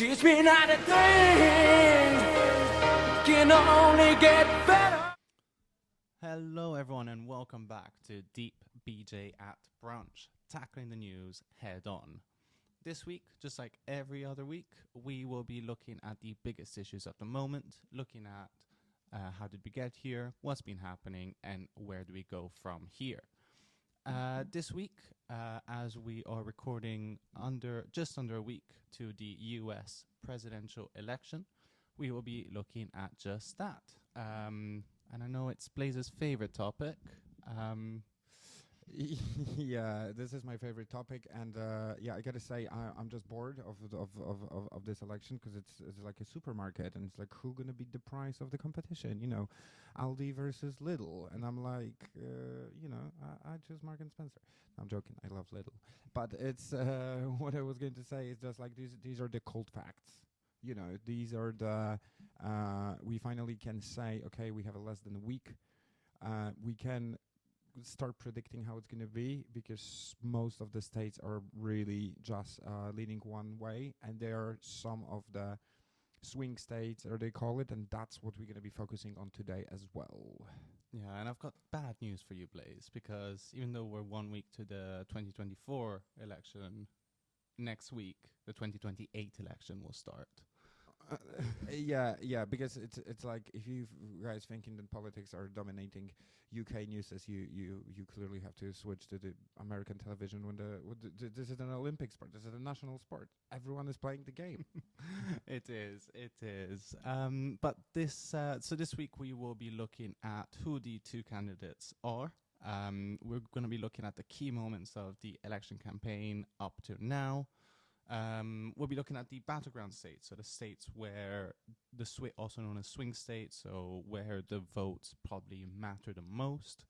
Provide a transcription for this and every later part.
Teach me not a thing, can only get better. Hello, everyone, and welcome back to Deep BJ at Brunch, tackling the news head on. This week, just like every other week, we will be looking at the biggest issues of the moment, looking at how did we get here, what's been happening, and where do we go from here. This week, as we are recording just under a week to the US presidential election, we will be looking at just that. And I know it's Blaze's favorite topic. Yeah, this is my favorite topic, and yeah, I gotta say I'm just bored of this election because it's like a supermarket, and it's like who gonna beat the price of the competition? You know, Aldi versus Lidl, and I'm like, I choose Mark and Spencer. I'm joking, I love Lidl, but it's what I was going to say is just like these are the cold facts. You know, these are the we finally can say, okay, we have a less than a week. We can start predicting how it's going to be because most of the states are really just leaning one way, and there are some of the swing states, or they call it, and that's what we're going to be focusing on today as well. Yeah, and I've got bad news for you, Blaze, because even though we're 1 week to the 2024 election, next week, the 2028 election will start. Yeah, because it's like if you guys thinking that politics are dominating UK news, as you clearly have to switch to the American television when this is an Olympic sport, this is a national sport. Everyone is playing the game. It is. But this week we will be looking at who the two candidates are. We're going to be looking at the key moments of the election campaign up to now. We'll be looking at the battleground states, so the states where also known as swing states, so where the votes probably matter the most.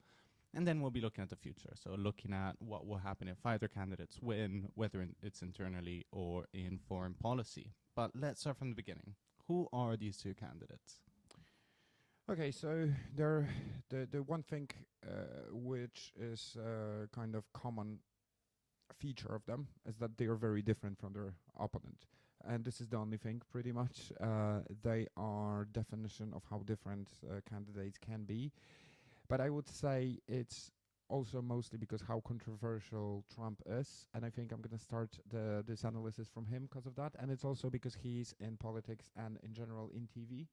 And then we'll be looking at the future, so looking at what will happen if either candidates win, whether it's internally or in foreign policy. But let's start from the beginning. Who are these two candidates? Okay, so the one thing which is kind of common feature of them is that they are very different from their opponent, and this is the only thing pretty much. They are definition of how different candidates can be, but I would say it's also mostly because how controversial Trump is, and I think I'm going to start this analysis from him because of that, and it's also because he's in politics and in general in TV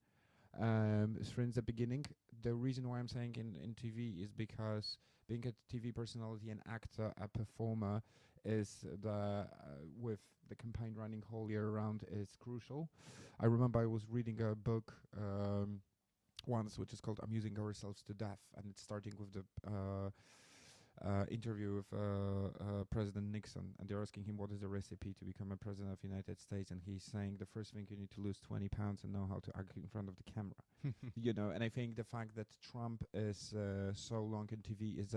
since the beginning. The reason why I'm saying in TV is because being a TV personality, an actor, a performer, is with the campaign running whole year round is crucial. I remember I was reading a book once which is called Amusing Ourselves to Death, and it's starting with the interview with President Nixon, and they're asking him what is the recipe to become a president of the United States, and he's saying the first thing you need to lose 20 pounds and know how to act in front of the camera. You know, and I think the fact that Trump is so long in TV is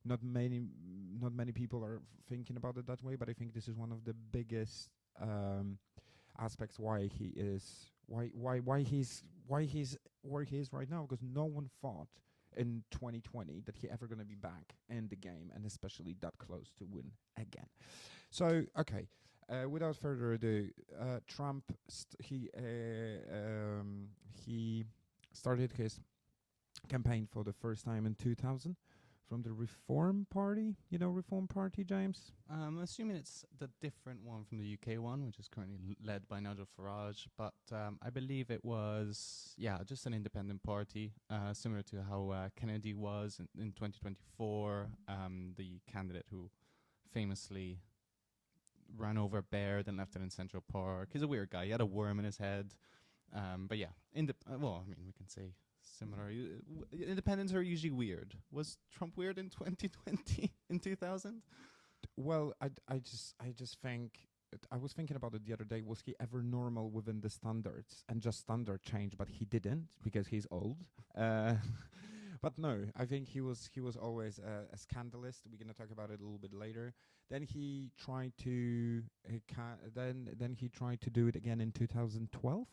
not many people are thinking about it that way, but I think this is one of the biggest aspects why he is why he's where he is right now, because no one thought in 2020 that he ever going to be back in the game, and especially that close to win again. So okay, without further ado, Trump he started his campaign for the first time in 2000 from the Reform Party. You know Reform Party, James? I'm assuming it's the different one from the UK one, which is currently led by Nigel Farage. But I believe it was, just an independent party, similar to how Kennedy was in 2024, the candidate who famously ran over a bear, then left it in Central Park. He's a weird guy. He had a worm in his head. But yeah, we can say similar. Independents are usually weird. Was Trump weird in 2020, in 2000? Well, I just think, I was thinking about it the other day. Was he ever normal within the standards, and just standard change, but he didn't because he's old. But no, I think he was always a scandalist. We're gonna talk about it a little bit later. Then he tried to then he tried to do it again in 2012.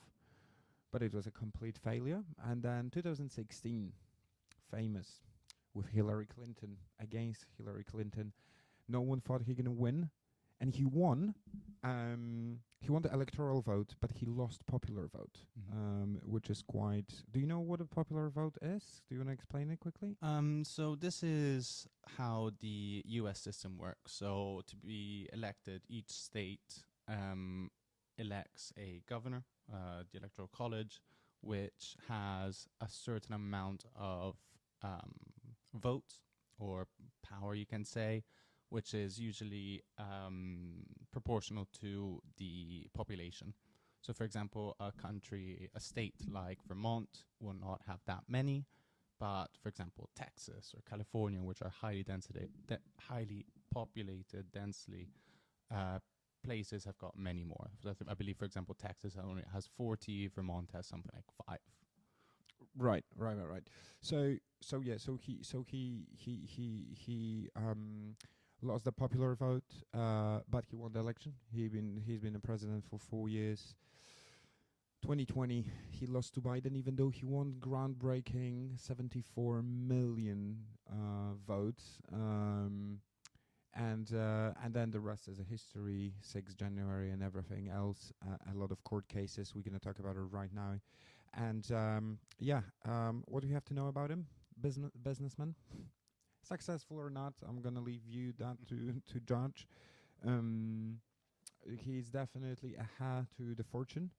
But it was a complete failure. And then 2016, famous, with Hillary Clinton, against Hillary Clinton. No one thought he gonna win, and he won. He won the electoral vote, but he lost popular vote, which is quite. Do you know what a popular vote is? Do you want to explain it quickly? So this is how the U.S. system works. So to be elected, each state elects a governor, the Electoral College, which has a certain amount of votes or power, you can say, which is usually proportional to the population. So, for example, a state like Vermont will not have that many, but, for example, Texas or California, which are highly populated, densely places, have got many more. So I believe, for example, Texas only has 40, Vermont has something like 5. Right. So he lost the popular vote, but he won the election. He's been a president for 4 years. 2020, he lost to Biden, even though he won groundbreaking 74 million votes. And then the rest is a history. 6 January and everything else. A lot of court cases. We're going to talk about it right now. And what do you have to know about him? Businessman. Successful or not, I'm gonna leave you that to judge. He's definitely a heir to the fortune.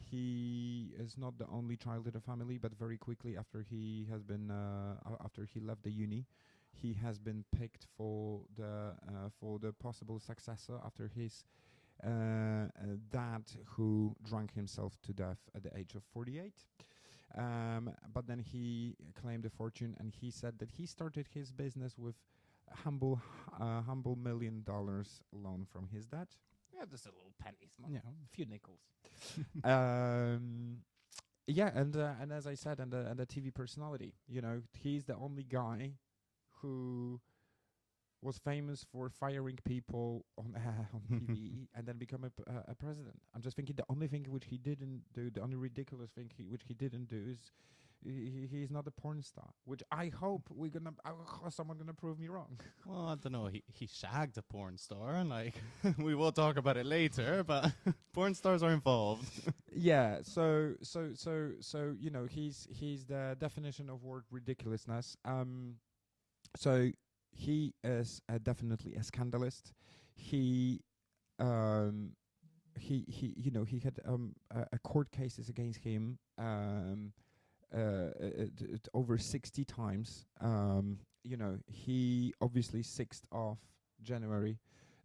He is not the only child in the family, but very quickly after he has been after he left the uni, he has been picked for the possible successor after his dad, who drank himself to death at the age of 48. But then he claimed a fortune, and he said that he started his business with humble $1 million loan from his dad. Yeah, just a little pennies, Yeah. a few nickels. And as I said, and the TV personality, he's the only guy who was famous for firing people on TV and then become a president. I'm just thinking the only thing which he didn't do, the only ridiculous thing which he didn't do is he's not a porn star, which I hope someone gonna prove me wrong. Well, I don't know. He shagged a porn star. Like, we will talk about it later, but porn stars are involved. Yeah. So he's the definition of word ridiculousness. So he is definitely a scandalist. He had a court cases against him over 60 times. He obviously 6th of January,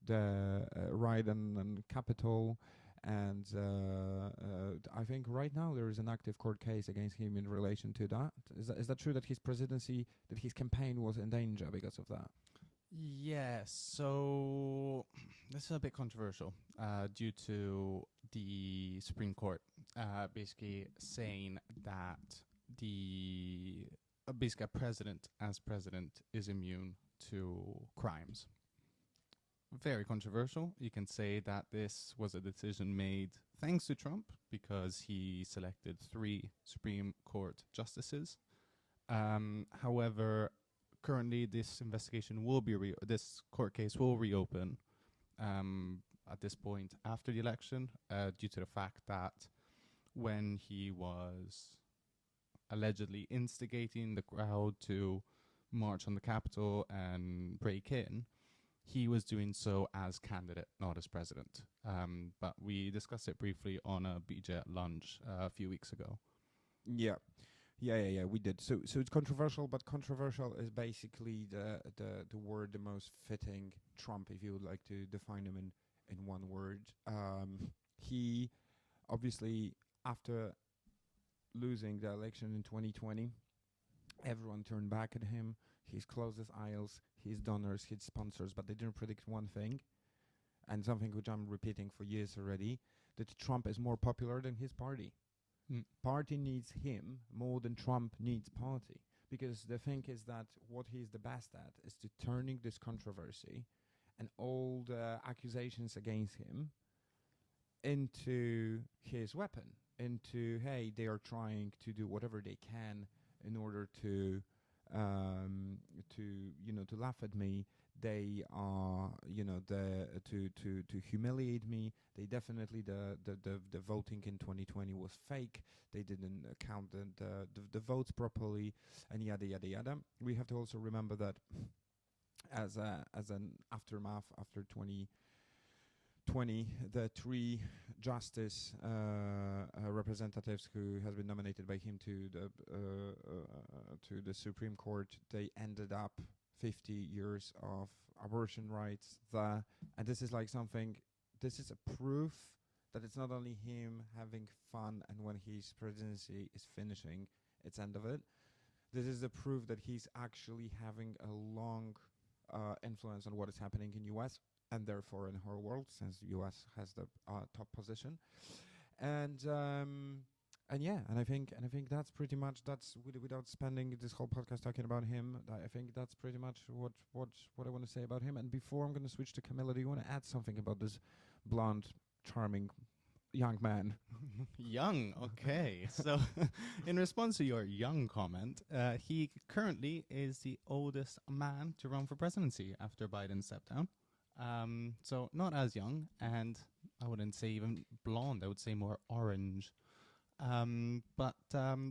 the riot in Capitol, and I think right now there is an active court case against him in relation to that. Is that true that his presidency, that his campaign was in danger because of that? Yes, so this is a bit controversial due to the Supreme Court basically saying that basically a president as president is immune to crimes. Very controversial. You can say that this was a decision made thanks to Trump because he selected 3 Supreme Court justices. However, currently this investigation will be this court case will reopen at this point after the election due to the fact that when he was allegedly instigating the crowd to march on the Capitol and break in, he was doing so as candidate, not as president. But we discussed it briefly on a BJ at lunch a few weeks ago. Yeah, we did. So it's controversial, but controversial is basically the word the most fitting Trump, if you would like to define him in one word. He obviously, after losing the election in 2020, everyone turned back at him. His closest aisles, his donors, his sponsors, but they didn't predict one thing, and something which I'm repeating for years already, that Trump is more popular than his party. Party needs him more than Trump needs party, because the thing is that what he's the best at is to turning this controversy and all the accusations against him into his weapon, into, hey, they are trying to do whatever they can in order to laugh at me. They are, to humiliate me. They definitely the voting in 2020 was fake. They didn't count the votes properly, and yada yada yada. We have to also remember that as an aftermath after 2020, the three justice representatives who has been nominated by him to the Supreme Court, they ended up 50 years of abortion rights there. And this is like something, this is a proof that it's not only him having fun and when his presidency is finishing, it's end of it. This is the proof that he's actually having a long influence on what is happening in US and therefore in the whole world, since US has the top position. And I think that's pretty much, without spending this whole podcast talking about him, I think that's pretty much what I want to say about him. And before I'm going to switch to Camilla, do you want to add something about this blonde, charming young man? Young, okay. So, in response to your young comment, he currently is the oldest man to run for presidency after Biden stepped down. So, not as young, and I wouldn't say even blonde, I would say more orange. But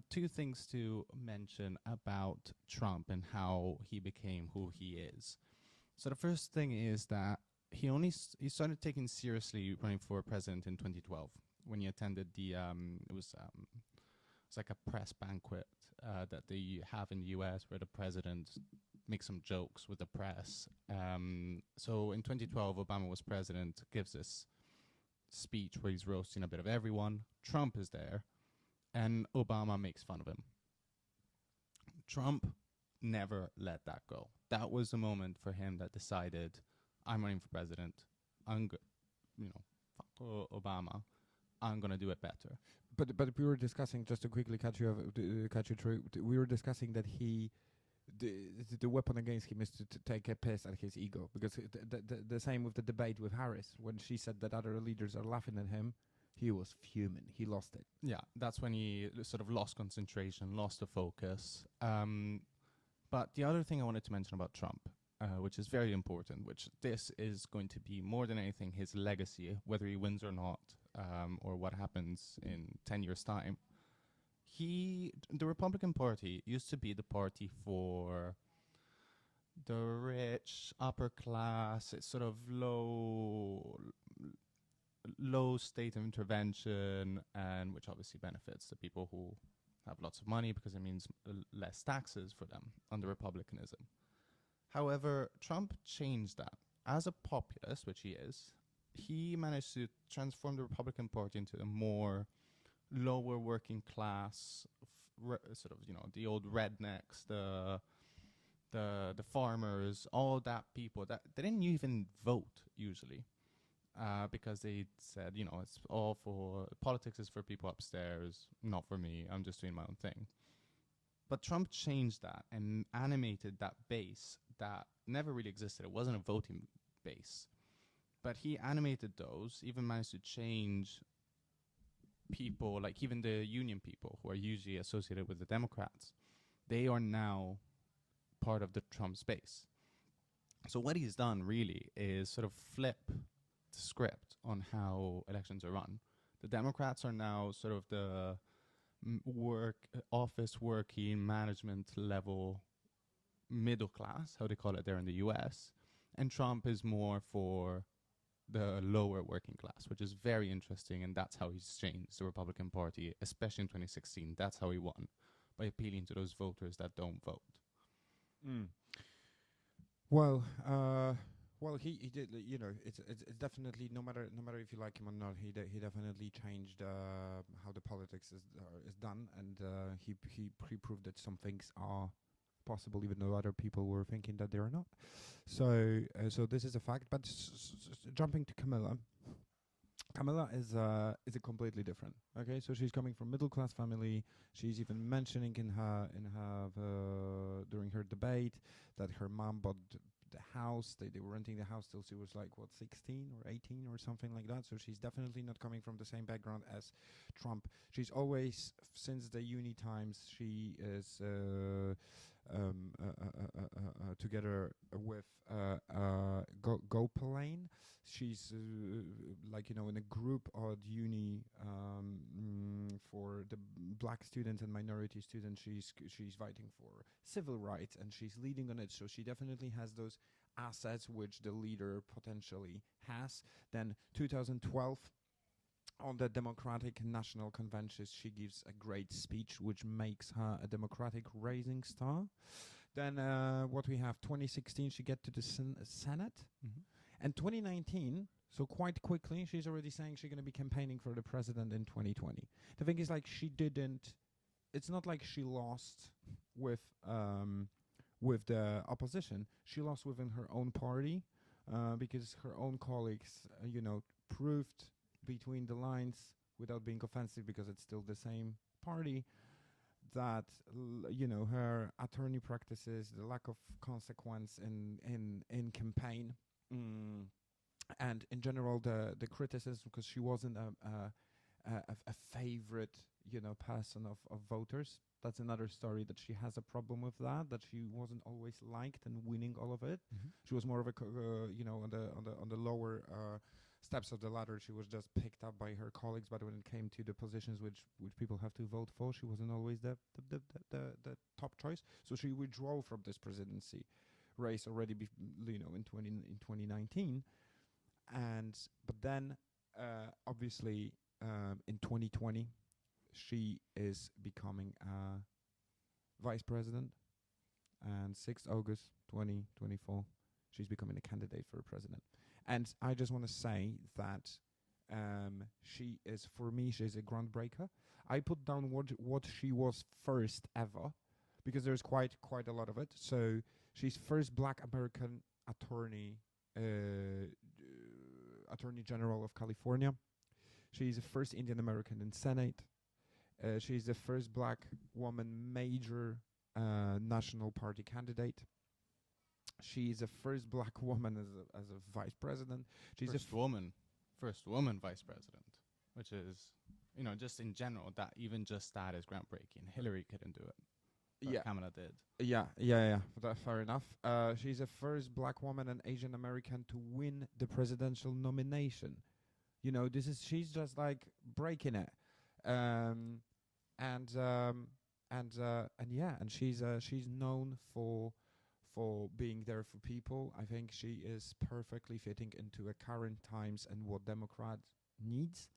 two things to mention about Trump and how he became who he is. So the first thing is that he started taking seriously running for president in 2012 when he attended the it was like a press banquet that they have in the US where the president makes some jokes with the press. So in 2012, Obama was president, gives this speech where he's roasting a bit of everyone. Trump is there, and Obama makes fun of him. Trump never let that go. That was the moment for him that decided, I'm running for president. Fuck Obama. I'm gonna do it better. But we were discussing, just to quickly catch you through. We were discussing that the weapon against him is to take a piss at his ego, because the same with the debate with Harris when she said that other leaders are laughing at him. He was fuming. He lost it. Yeah, that's when he sort of lost concentration, lost the focus. But the other thing I wanted to mention about Trump, which is very important, which this is going to be more than anything his legacy, whether he wins or not, or what happens in 10 years' time. The Republican Party used to be the party for the rich, upper class. It's sort of low state intervention, and which obviously benefits the people who have lots of money because it means less taxes for them under republicanism. However, Trump changed that. As a populist, which he is, he managed to transform the Republican Party into a more lower working class, the old rednecks, the farmers, all that people that they didn't even vote usually. Because they said, it's all for politics is for people upstairs, not for me. I'm just doing my own thing. But Trump changed that and animated that base that never really existed. It wasn't a voting base. But he animated those, even managed to change people, like even the union people who are usually associated with the Democrats. They are now part of the Trump space. So what he's done really is sort of flip script on how elections are run. The Democrats are now sort of the office working management level middle class, how they call it there in the US, and Trump is more for the lower working class, which is very interesting, and that's how he's changed the Republican Party, especially in 2016. That's how he won, by appealing to those voters that don't vote. Well, he did. It's definitely, no matter if you like him or not, he definitely changed how the politics is done, and he proved that some things are possible, even though other people were thinking that they are not. So this is a fact. But jumping to Camilla. Kamala is a completely different. Okay, so she's coming from middle class family. She's even mentioning in her during her debate that her mom bought the house. They were renting the house till she was like 16 or 18 or something like that. So she's definitely not coming from the same background as Trump. She's always, since the uni times, she is together with Gopalain. She's like in a group at uni for the black students and minority students. She's fighting for civil rights and she's leading on it. So she definitely has those assets which the leader potentially has. Then 2012. On the Democratic National Convention, she gives a great speech which makes her a Democratic rising star. Then what we have, 2016, she get to the Senate. Mm-hmm. And 2019, so quite quickly, she's already saying she's going to be campaigning for the president in 2020. The thing is, like, it's not like she lost with the opposition. She lost within her own party because her own colleagues, proved between the lines, without being offensive, because it's still the same party, that her attorney practices, the lack of consequence in campaign, and in general the criticism, because she wasn't a favorite person of voters. That's another story, that she has a problem with that she wasn't always liked and winning all of it. Mm-hmm. She was more of a on the lower steps of the ladder. She was just picked up by her colleagues, but when it came to the positions which people have to vote for, she wasn't always the top choice. So she withdrew from this presidency race already in 2019. But then obviously in 2020 she is becoming vice president, and 6th August 2024 she's becoming a candidate for president. And I just want to say that she is, for me, she's a groundbreaker. I put down what she was first ever, because there's quite a lot of it. So she's first Black American attorney general of California. She's the first Indian American in Senate. She's the first Black woman major national party candidate. She's the first Black woman as a vice president. She's first woman vice president, which is, just in general, that is groundbreaking. Hillary couldn't do it, but Kamala did. Yeah. That's fair enough. She's the first Black woman and Asian American to win the presidential nomination. She's just like breaking it. And she's known for being there for people. I think she is perfectly fitting into a current times and what Democrat needs.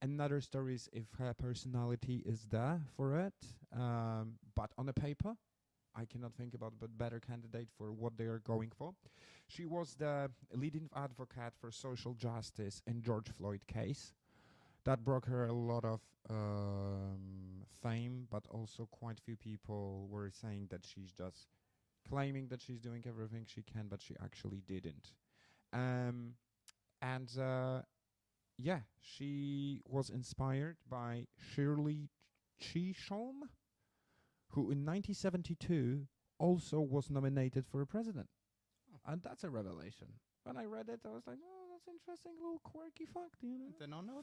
Another story is if her personality is there for it. But on the paper, I cannot think about a better candidate for what they are going for. She was the leading advocate for social justice in George Floyd case. That brought her a lot of fame, but also quite few people were saying that she's just claiming that she's doing everything she can, but she actually didn't. She was inspired by Shirley Chisholm, who in 1972 also was nominated for a president. And that's a revelation. When I read it, I was like, oh, that's interesting, little quirky fact, They don't know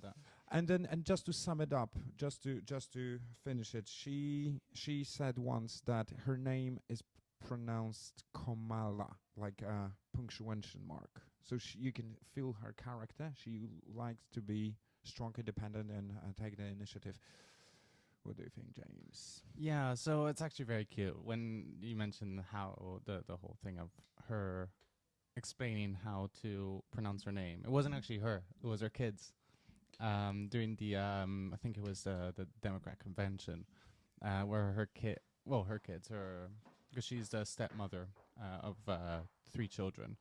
that. And then, just to sum it up, just to finish it, she said once that her name is pronounced Kamala, like a punctuation mark. So you can feel her character. She likes to be strong, independent, and take the initiative. What do you think, James? Yeah, so it's actually very cute when you mentioned how the whole thing of her explaining how to pronounce her name. It wasn't actually her; it was her kids. During the I think it was the Democrat convention, where her kids, because she's the stepmother of 3 children,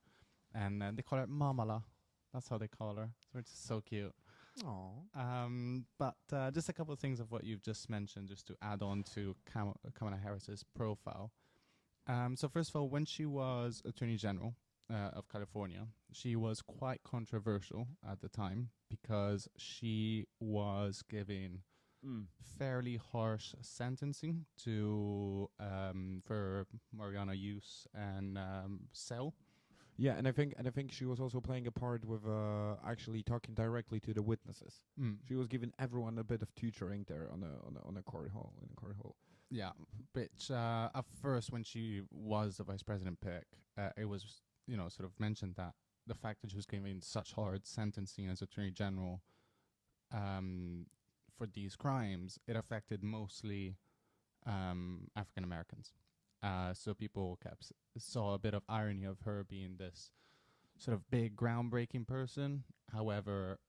and they call her Mamala. That's how they call her. So it's so cute. Aww. But just a couple of things of what you've just mentioned, just to add on to Kamala Harris's profile. So first of all, when she was Attorney General of California, she was quite controversial at the time because she was giving fairly harsh sentencing to for marijuana use and sell. Yeah, and I think she was also playing a part with actually talking directly to the witnesses. She was giving everyone a bit of tutoring there on a court hall. Yeah, which at first, when she was the vice president pick, it was, sort of mentioned that the fact that she was given such hard sentencing as attorney general for these crimes, it affected mostly African Americans. So people saw a bit of irony of her being this sort of big groundbreaking person, however,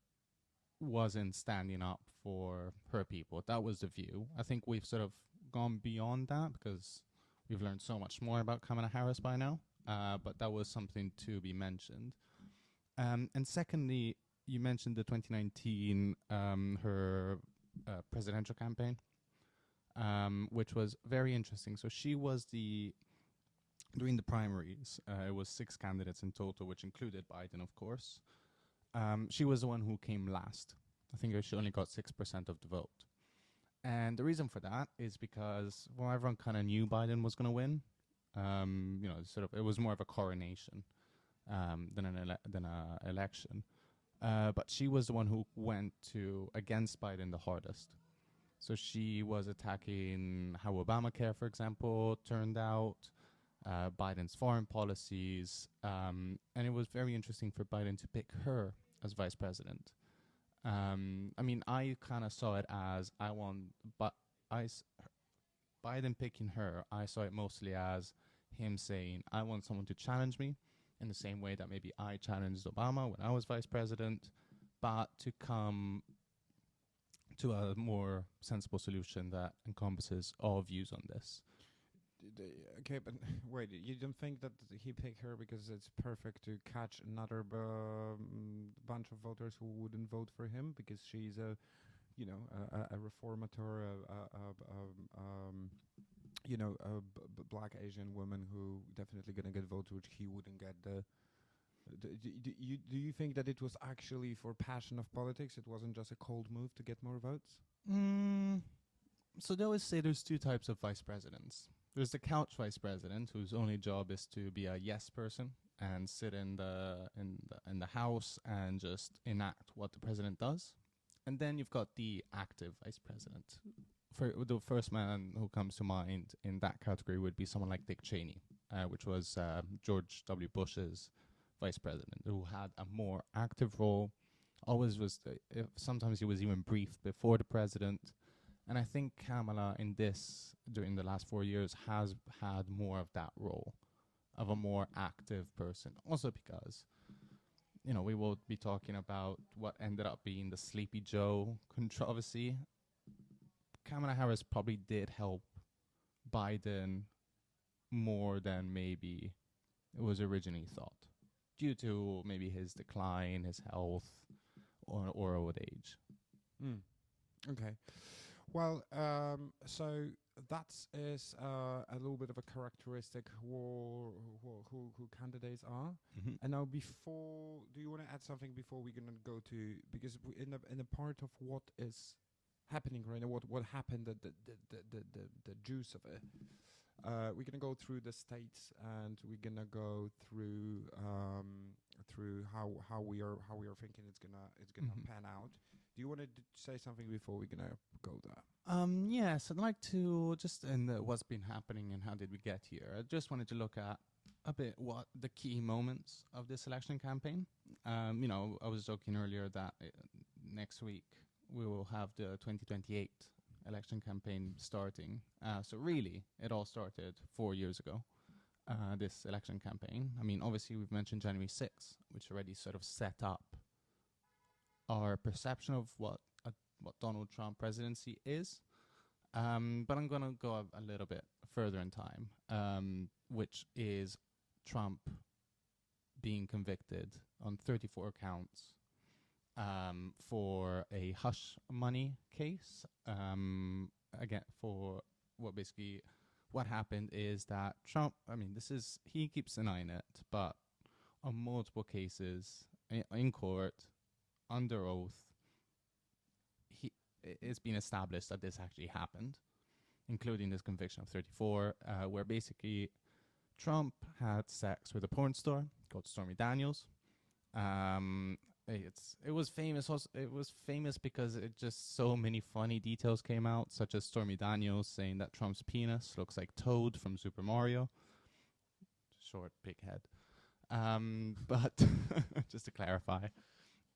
wasn't standing up for her people. That was the view. I think we've sort of gone beyond that because we've learned so much more about Kamala Harris by now. But that was something to be mentioned. And secondly, you mentioned the 2019 her presidential campaign, which was very interesting. So she was during the primaries, it was 6 candidates in total, which included Biden, of course. She was the one who came last. I think she only got 6% of the vote. And the reason for that is because, well, everyone kind of knew Biden was going to win. It was more of a coronation than an election. But she was the one who went against Biden the hardest. So she was attacking how Obamacare, for example, turned out, Biden's foreign policies, and it was very interesting for Biden to pick her as vice president. I kind of saw it as Biden picking her, I saw it mostly as him saying, I want someone to challenge me in the same way that maybe I challenged Obama when I was vice president, but to come to a more sensible solution that encompasses all views on this. Okay, but wait, you don't think that he picked her because it's perfect to catch another bunch of voters who wouldn't vote for him because she's a reformator, black Asian woman who definitely gonna get votes which he wouldn't get. Do you think that it was actually for passion of politics? It wasn't just a cold move to get more votes? So they always say there's 2 types of vice presidents. There's the couch vice president, whose only job is to be a yes person and sit in the house and just enact what the president does. And then you've got the active vice president. For the first man who comes to mind in that category would be someone like Dick Cheney, which was George W. Bush's vice president, who had a more active role. Always was. Sometimes he was even briefed before the president. And I think Kamala during the last 4 years, has had more of that role, of a more active person. Also because, we will be talking about what ended up being the Sleepy Joe controversy. Kamala Harris probably did help Biden more than maybe it was originally thought, due to maybe his decline, his health, or old age. Okay. Well, so that is a little bit of a characteristic who candidates are. Mm-hmm. And now, do you want to add something before we're gonna go to, because in a part of what is happening right now, what happened, the juice of it. We're gonna go through the states, and we're gonna go through how we are thinking it's gonna pan out. Do you want to say something before we're gonna go there? Yes, I'd like to just what's been happening and how did we get here. I just wanted to look at a bit what the key moments of this election campaign. I was joking earlier that next week we will have the 2028 election campaign starting. So really, it all started 4 years ago, this election campaign. Obviously, we've mentioned January 6th, which already sort of set up our perception of what Donald Trump presidency is. But I'm going to go a little bit further in time, which is Trump being convicted on 34 counts for a hush money case. Again, for what happened is that Trump, he keeps denying it, but on multiple cases in court, under oath, it's been established that this actually happened, including this conviction of 34, where basically Trump had sex with a porn star called Stormy Daniels. it was famous. Also, it was famous because it just so many funny details came out, such as Stormy Daniels saying that Trump's penis looks like Toad from Super Mario. Short, big head. But just to clarify.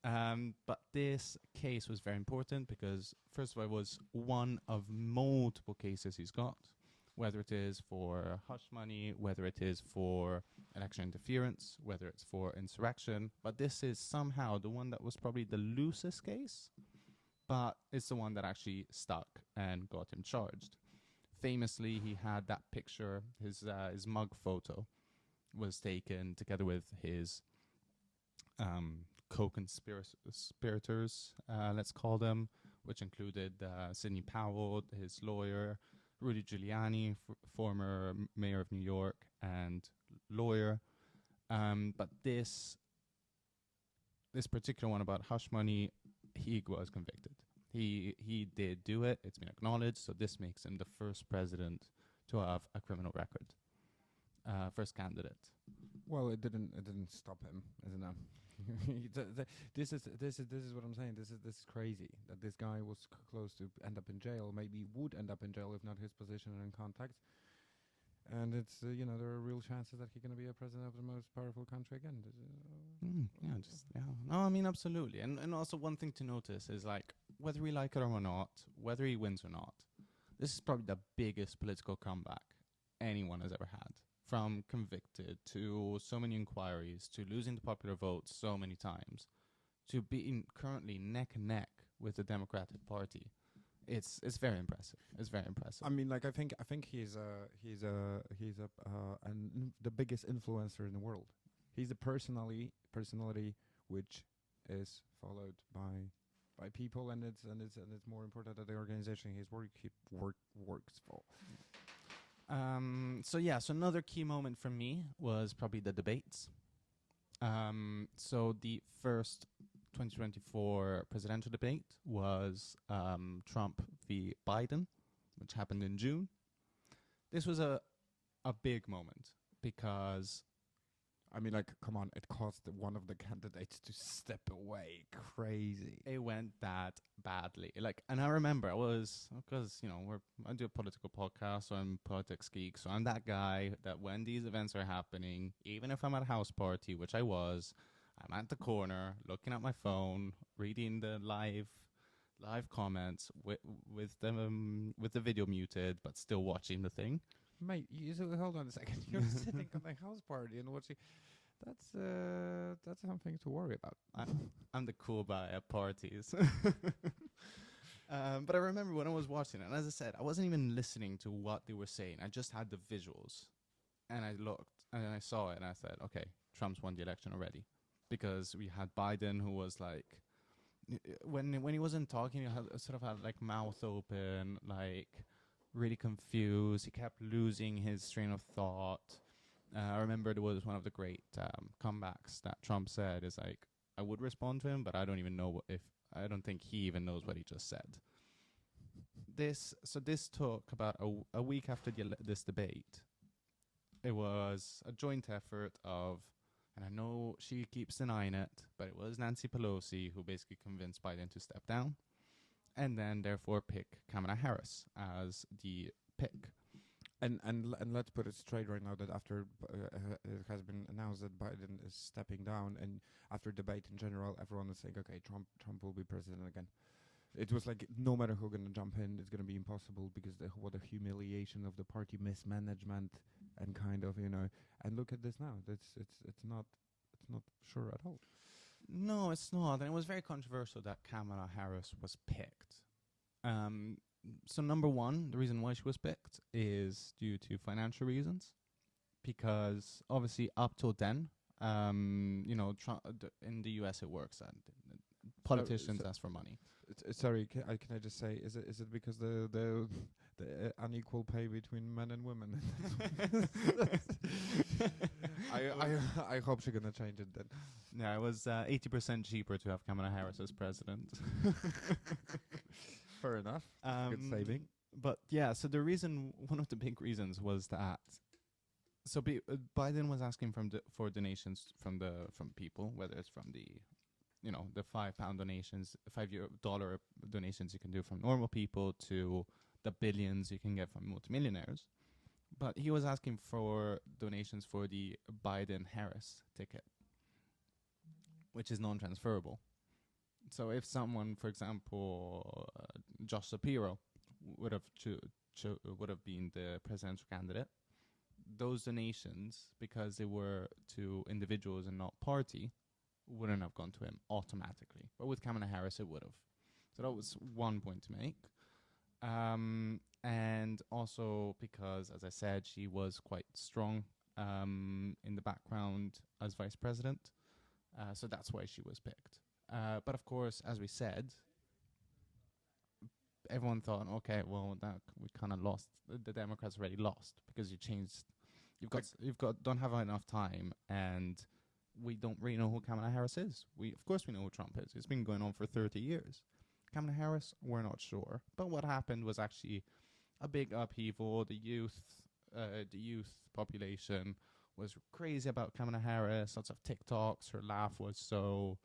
But this case was very important because, first of all, it was one of multiple cases he's got, whether it is for hush money, whether it is for election interference, whether it's for insurrection. But this is somehow the one that was probably the loosest case, but it's the one that actually stuck and got him charged. Famously, he had that picture, his mug photo was taken together with his co-conspirators, let's call them, which included Sidney Powell, his lawyer, Rudy Giuliani, former mayor of New York and lawyer. But this particular one about hush money, he was convicted. He did do it. It's been acknowledged. So this makes him the first president to have a criminal record. First candidate. Well, it didn't stop him, isn't it? This is what I'm saying. This is crazy that this guy was close to end up in jail. Maybe would end up in jail if not his position and contacts. And it's there are real chances that he's going to be a president of the most powerful country again. No, I mean absolutely. And also one thing to notice is like whether we like it or not, whether he wins or not, this is probably the biggest political comeback anyone has ever had. From convicted to so many inquiries to losing the popular vote so many times to being currently neck and neck with the Democratic Party, it's very impressive. It's very impressive. I mean, like I think he's the biggest influencer in the world. He's a personality which is followed by people, and it's more important that the organization he works for. So another key moment for me was probably the debates. So the first 2024 presidential debate was Trump v. Biden, which happened in June. This was a big moment because, I mean, like, come on, it caused one of the candidates to step away. Crazy. it went that badly. Like, and I remember I was, because, I do a political podcast, so I'm politics geek, so I'm that guy that when these events are happening, even if I'm at a house party, which I was, I'm at the corner, looking at my phone, reading the live comments with the video muted, but still watching the thing. Mate, hold on a second. You're sitting at my house party and watching. That's something to worry about. I'm the cool guy at parties. But I remember when I was watching it, and as I said, I wasn't even listening to what they were saying. I just had the visuals. And I looked, and I saw it, and I said, okay, Trump's won the election already. Because we had Biden, who was like, when he wasn't talking, he had like mouth open, like really confused. He kept losing his train of thought. I remember there was one of the great comebacks that Trump said is like, I would respond to him, but I don't even know I don't think he even knows what he just said. This took about a week after this debate. It was a joint effort of, and I know she keeps denying it, but it was Nancy Pelosi who basically convinced Biden to step down and then therefore pick Kamala Harris as the pick. And let's put it straight right now that after it has been announced that Biden is stepping down, and after debate in general, everyone is saying, okay, Trump will be president again. It was like no matter who's going to jump in, it's going to be impossible because what a humiliation of the party mismanagement and kind of, and look at this now. It's not sure at all. No, it's not. And it was very controversial that Kamala Harris was picked. So number one, the reason why she was picked is due to financial reasons, because obviously up till then, Trump, in the US it works that politicians ask for money. Sorry, can I just say, is it because the unequal pay between men and women? I hope she's gonna change it then. Yeah, it was 80% cheaper to have Kamala Harris as president. Fair enough. Good saving. But yeah, so one of the big reasons was that, Biden was asking for donations from people, whether it's from the the £5 donations, $5 donations you can do from normal people to the billions you can get from multimillionaires. But he was asking for donations for the Biden-Harris ticket, which is non-transferable. So if someone, for example, Josh Shapiro, would have been the presidential candidate, those donations, because they were to individuals and not party, wouldn't have gone to him automatically. But with Kamala Harris, it would have. So that was one point to make. And also because, as I said, she was quite strong in the background as vice president. So that's why she was picked. But of course, as we said, everyone thought, okay, well, that we kind of lost. The Democrats already lost because don't have enough time, and we don't really know who Kamala Harris is. Of course we know who Trump is. It's been going on for 30 years. Kamala Harris, we're not sure. But what happened was actually a big upheaval. The youth population was crazy about Kamala Harris. Lots of TikToks. Her laugh was so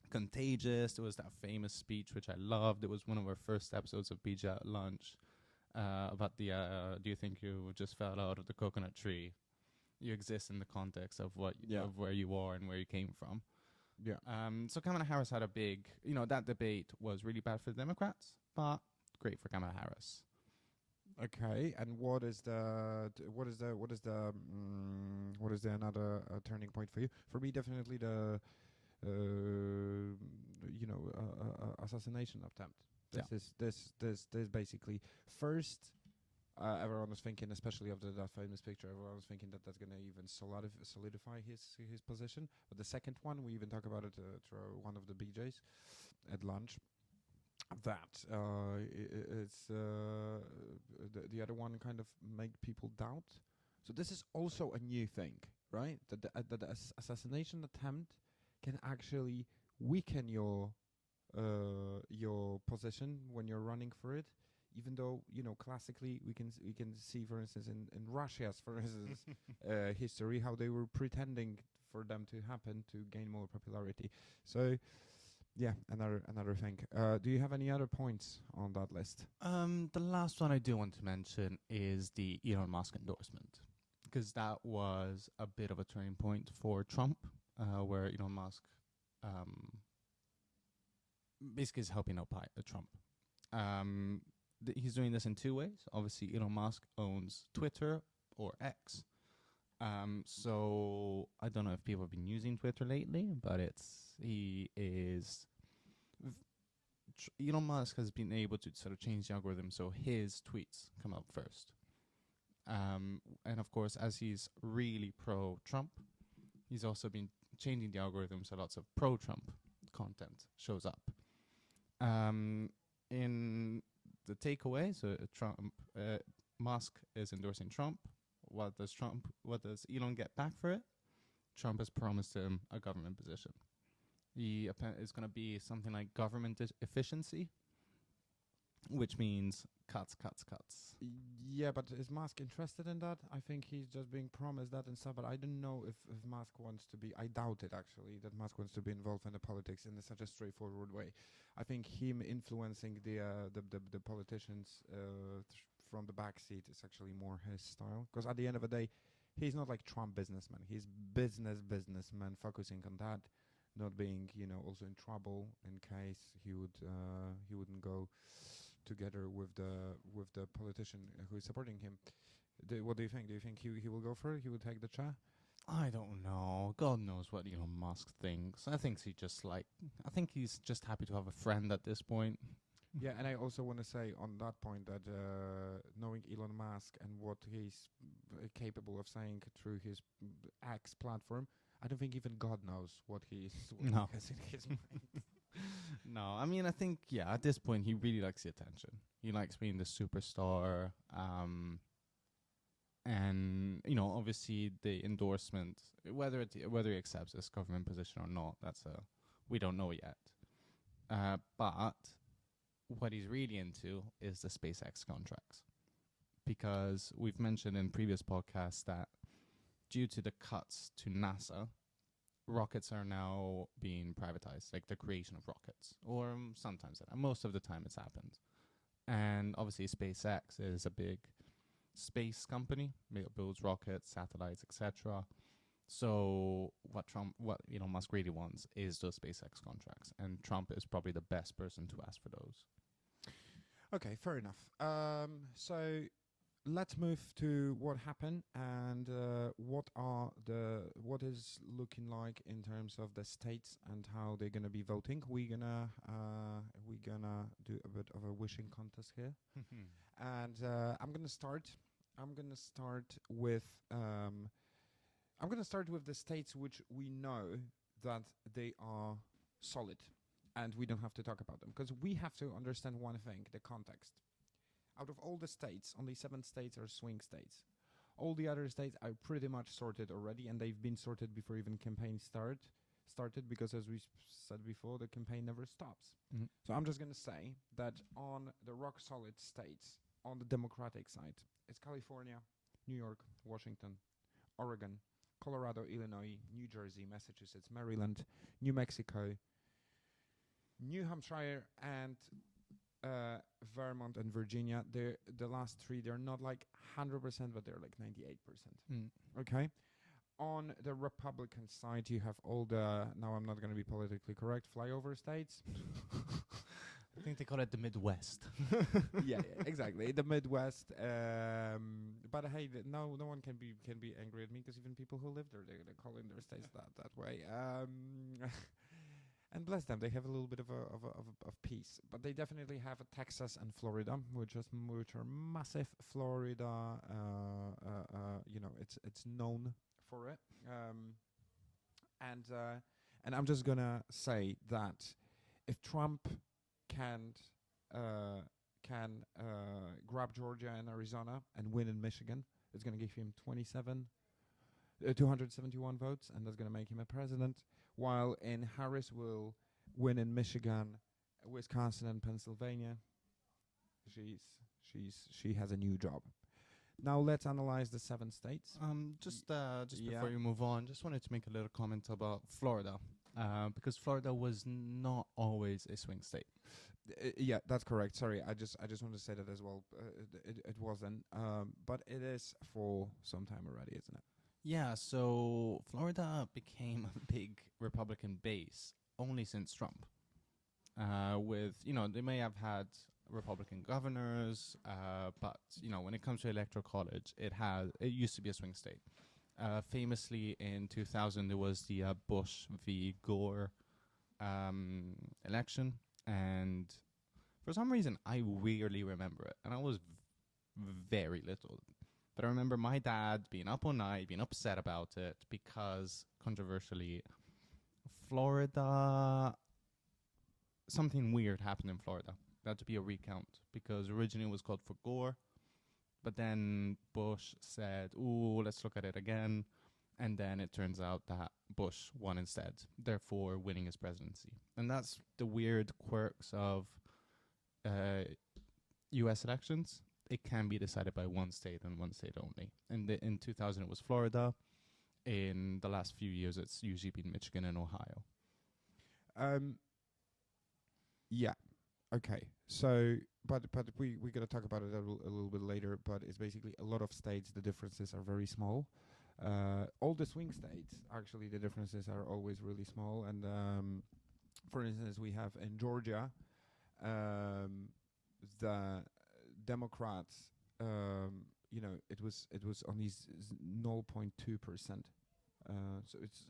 contagious. There was that famous speech, which I loved. It was one of our first episodes of BJ at Lunch about the, do you think you just fell out of the coconut tree? You exist in the context of of where you are and where you came from. Yeah. So Kamala Harris had a big, that debate was really bad for the Democrats, but great for Kamala Harris. Okay, and what is the another turning point for you? For me, definitely the assassination attempt. This basically first. Everyone was thinking, especially after that famous picture, everyone was thinking that that's going to even solidify his position. But the second one, we even talk about it through one of the BJs at lunch. That it's the other one kind of made people doubt. So this is also a new thing, right? That the assassination attempt can actually weaken your position when you're running for it. Even though, classically we can see, for instance, in Russia's, for instance, history, how they were pretending for them to happen to gain more popularity. So, yeah, another thing. Do you have any other points on that list? The last one I do want to mention is the Elon Musk endorsement, because that was a bit of a turning point for Trump, where Elon Musk basically is helping out Trump. He's doing this in two ways. Obviously, Elon Musk owns Twitter, or X. So I don't know if people have been using Twitter lately, but Elon Musk has been able to sort of change the algorithm so his tweets come up first. And of course, as he's really pro-Trump, he's also been changing the algorithm so lots of pro-Trump content shows up. In the takeaway, so Musk is endorsing Trump. What does Elon get back for it? Trump has promised him a government position. It's going to be something like government efficiency, which means cuts. Yeah, but is Musk interested in that? I think he's just being promised that and stuff, but I don't know if Musk wants to be, I doubt it actually, that Musk wants to be involved in the politics in such a straightforward way. I think him influencing the politicians from the backseat is actually more his style. Because at the end of the day, he's not like Trump businessman. He's businessman focusing on that, not being, also in trouble in case he wouldn't go together with the politician who is supporting him. What do you think? Do you think he will go for it? He will take the chair? I don't know. God knows what Elon Musk thinks. I think he's just happy to have a friend at this point. Yeah, and I also want to say on that point that knowing Elon Musk and what he's capable of saying through his X platform, I don't think even God knows what he has in his mind. No, I mean, I think, at this point, he really likes the attention. He likes being the superstar. And, obviously the endorsement, whether he accepts this government position or not, we don't know yet. But what he's really into is the SpaceX contracts. Because we've mentioned in previous podcasts that due to the cuts to NASA, rockets are now being privatized, like the creation of rockets, or sometimes, most of the time it's happened. And obviously SpaceX is a big space company, builds rockets, satellites, etc. So what Elon Musk really wants is those SpaceX contracts, and Trump is probably the best person to ask for those. Okay, fair enough. So let's move to what happened and what is looking like in terms of the states and how they're gonna be voting. We're gonna do a bit of a wishing contest here, and I'm gonna start with the states which we know that they are solid, and we don't have to talk about them because we have to understand one thing: the context. Out of all the states, only 7 states are swing states. All the other states are pretty much sorted already, and they've been sorted before even campaign started, because as we said before, the campaign never stops. Mhm. So I'm just going to say that on the rock solid states, on the Democratic side, it's California, New York, Washington, Oregon, Colorado, Illinois, New Jersey, Massachusetts, Maryland, New Mexico, New Hampshire, and Vermont and Virginia. They're the last 3. They're not like 100%, but they're like 98%. Okay. On the Republican side, you have all the, now I'm not going to be politically correct, flyover states. I think they call it the Midwest. yeah, exactly, the Midwest. But hey, no one can be angry at me, because even people who live there, they're calling their states that way. And bless them, they have a little bit of peace. But they definitely have Texas and Florida, which are massive. Florida, it's known for it. And I'm just gonna say that if Trump can grab Georgia and Arizona and win in Michigan, it's gonna give him 271 votes, and that's gonna make him a president. While Harris will win in Michigan, Wisconsin, and Pennsylvania. She has a new job. Now let's analyze the 7 states. Just before you move on, just wanted to make a little comment about Florida, because Florida was not always a swing state. Yeah, that's correct. Sorry, I just want to say that as well. It wasn't, but it is for some time already, isn't it? Yeah, so Florida became a big Republican base only since Trump. They may have had Republican governors, but when it comes to electoral college, it used to be a swing state. Famously, in 2000, there was the Bush v. Gore election, and for some reason, I weirdly remember it, and I was very little. But I remember my dad being up all night, being upset about it, because, controversially, something weird happened in Florida. There had to be a recount, because originally it was called for Gore, but then Bush said, ooh, let's look at it again, and then it turns out that Bush won instead, therefore winning his presidency. And that's the weird quirks of U.S. elections. It can be decided by one state and one state only. And in 2000, it was Florida. In the last few years, it's usually been Michigan and Ohio. Yeah. Okay. So, but we're gonna talk about it a little bit later. But it's basically a lot of states. The differences are very small. All the swing states, actually, the differences are always really small. And for instance, we have in Georgia, the Democrats, it was only 0.2%. So it's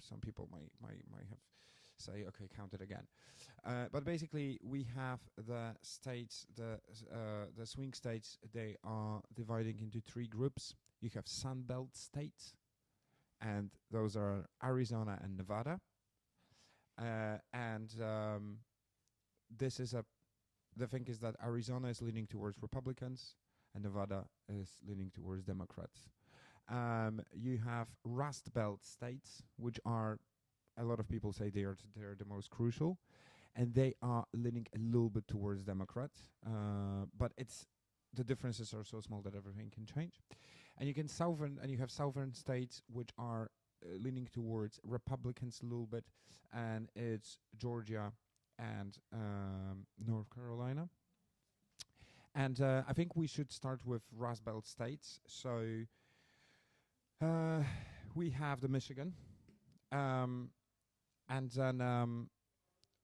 some people might have say, okay, count it again. But basically, we have the states, the swing states. They are dividing into 3 groups. You have Sunbelt states, and those are Arizona and Nevada. The thing is that Arizona is leaning towards Republicans, and Nevada is leaning towards Democrats. You have Rust Belt states, which are, a lot of people say they're the most crucial, and they are leaning a little bit towards Democrats. But the differences are so small that everything can change. And you have southern states, which are leaning towards Republicans a little bit, and it's Georgia and North Carolina. And I think we should start with Rust Belt states. So we have the Michigan, and then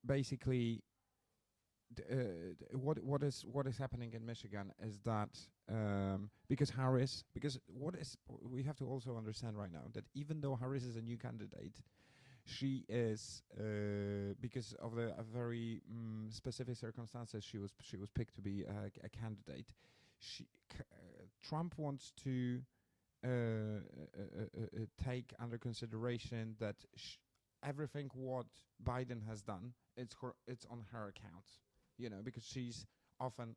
basically what is happening in Michigan is that because we have to also understand right now that even though Harris is a new candidate, she is because of a very specific circumstances she was picked to be a candidate. Trump wants to take under consideration that everything what Biden has done, it's on her account, because she's often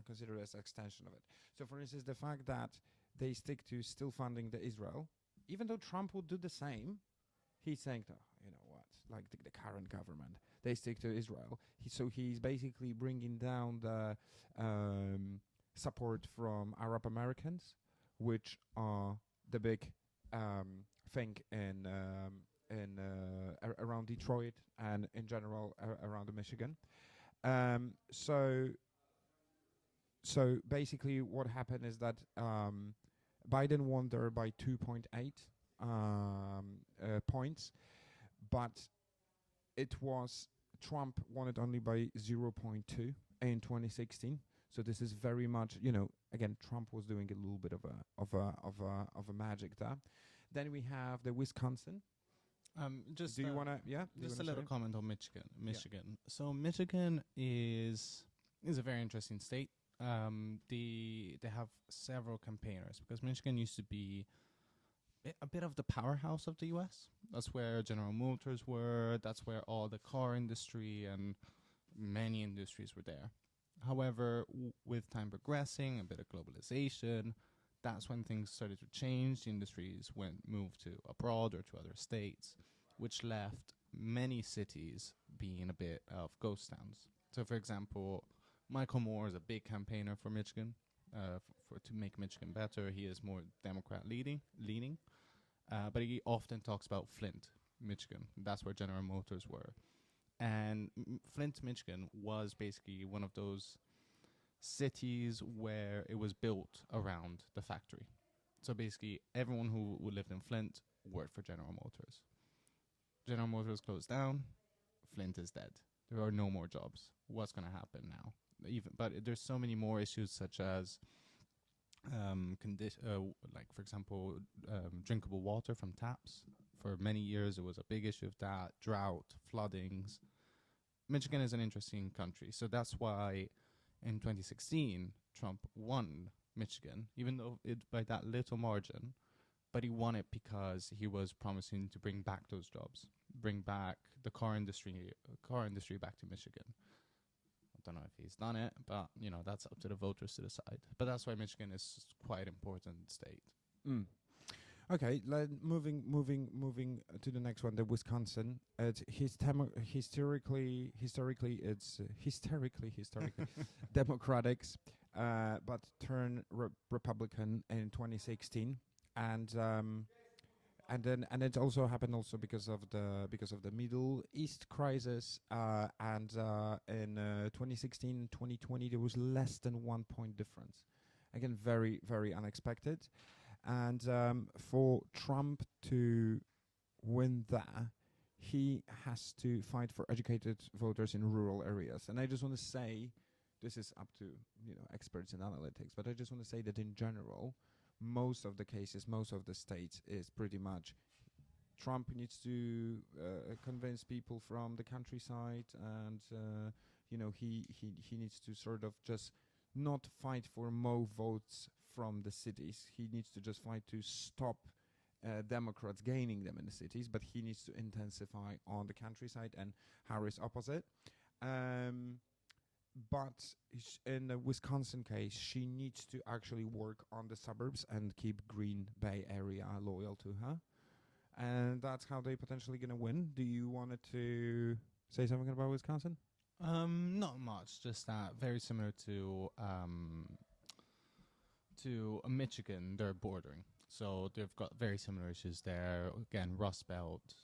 considered as an extension of it. So, for instance, the fact that they stick to still funding the Israel, even though Trump would do the same, he's saying, you know what, like the current government, they stick to Israel. He's basically bringing down the support from Arab Americans, which are the big thing in around Detroit and in general around Michigan. So basically what happened is that Biden won there by 2.8 points, but it was Trump won it only by 0.2 in 2016. So this is very much, again, Trump was doing a little bit of a magic there. Then we have the Wisconsin. Just Do you want to? Yeah. Just a little comment on Michigan. Yeah. So Michigan is a very interesting state. They have several campaigners because Michigan used to be a bit of the powerhouse of the U.S. That's where General Motors were. That's where all the car industry and many industries were there. However, with time progressing, a bit of globalization, that's when things started to change. The industries moved to abroad or to other states, which left many cities being a bit of ghost towns. So, for example, Michael Moore is a big campaigner for Michigan, to make Michigan better. He is more Democrat leaning, but he often talks about Flint, Michigan. That's where General Motors were. And Flint, Michigan was basically one of those cities where it was built around the factory. So basically everyone who lived in Flint worked for General Motors. General Motors closed down. Flint is dead. There are no more jobs. What's going to happen now? But there's so many more issues such as like, for example, drinkable water from taps. For many years, it was a big issue of that. Drought, floodings. Michigan is an interesting country. So that's why in 2016, Trump won Michigan, even though by that little margin. But he won it because he was promising to bring back those jobs, bring back the car industry back to Michigan. I don't know if he's done it, but that's up to the voters to decide. But that's why Michigan is quite important state. Okay, moving to the next one, the Wisconsin. It's historically it's Democrats, but turned Republican in 2016, and it also happened because of the Middle East crisis, and in 2016, 2020 there was less than 1 point difference. Again, very, very unexpected. And for Trump to win that, he has to fight for educated voters in rural areas. And I just want to say, this is up to experts in analytics, but I just want to say that in general, most of the cases, most of the states is pretty much Trump needs to convince people from the countryside, and he needs to sort of just not fight for more votes from the cities. He needs to just fight to stop Democrats gaining them in the cities, but he needs to intensify on the countryside, and Harris opposite. But in the Wisconsin case, she needs to actually work on the suburbs and keep Green Bay area loyal to her. And that's how they potentially going to win. Do you want to say something about Wisconsin? Not much. Just that very similar to Michigan. They're bordering. So they've got very similar issues there. Again, Rust Belt,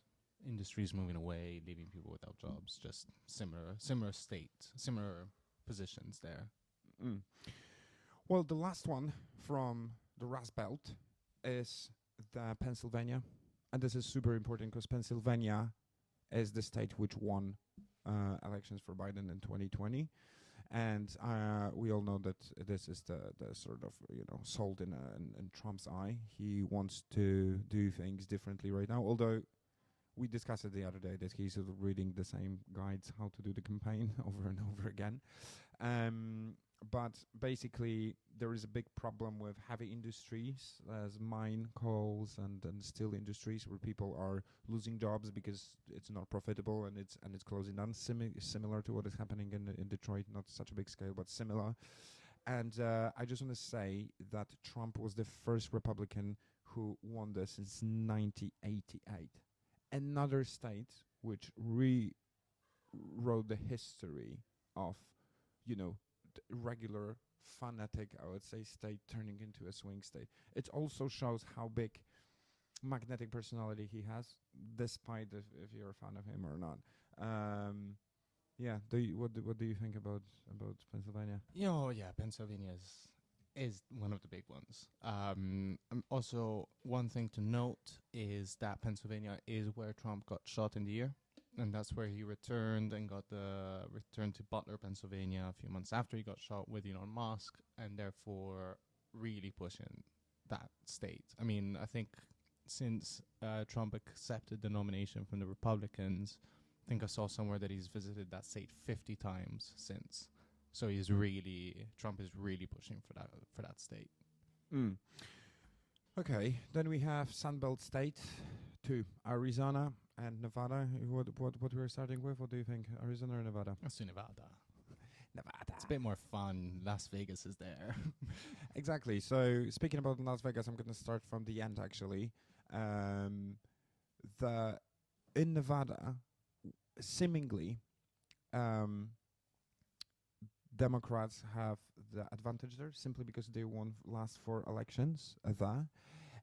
industries moving away, leaving people without jobs. Just similar positions there. Mm. Well, the last one from the Rust Belt is the Pennsylvania, and this is super important because Pennsylvania is the state which won elections for Biden in 2020. And we all know that this is the sort of, salt in Trump's eye. He wants to do things differently right now, although we discussed it the other day that he's sort of reading the same guides how to do the campaign over and over again. But basically, there is a big problem with heavy industries, as mine, coals, and steel industries, where people are losing jobs because it's not profitable and it's closing down. Similar to what is happening in Detroit, not such a big scale, but similar. And I just want to say that Trump was the first Republican who won this since 1988. Another state which rewrote the history of, regular fanatic, I would say, state turning into a swing state. It also shows how big magnetic personality he has, despite if you're a fan of him or not. What do you think about Pennsylvania? Pennsylvania is one of the big ones. Also, one thing to note is that Pennsylvania is where Trump got shot in the ear. And that's where he returned and got the return to Butler, Pennsylvania, a few months after he got shot with Elon Musk, and therefore really pushing that state. I mean, I think since Trump accepted the nomination from the Republicans, I think I saw somewhere that he's visited that state 50 times since. So Trump is really pushing for that state. Mm. Okay, then we have Sunbelt State, 2, Arizona and Nevada. What we were starting with? What do you think, Arizona or Nevada? Let's do Nevada. Nevada. It's a bit more fun. Las Vegas is there. Exactly. So speaking about Las Vegas, I'm going to start from the end. Actually, in Nevada, seemingly, Democrats have the advantage there simply because they won last 4 elections there.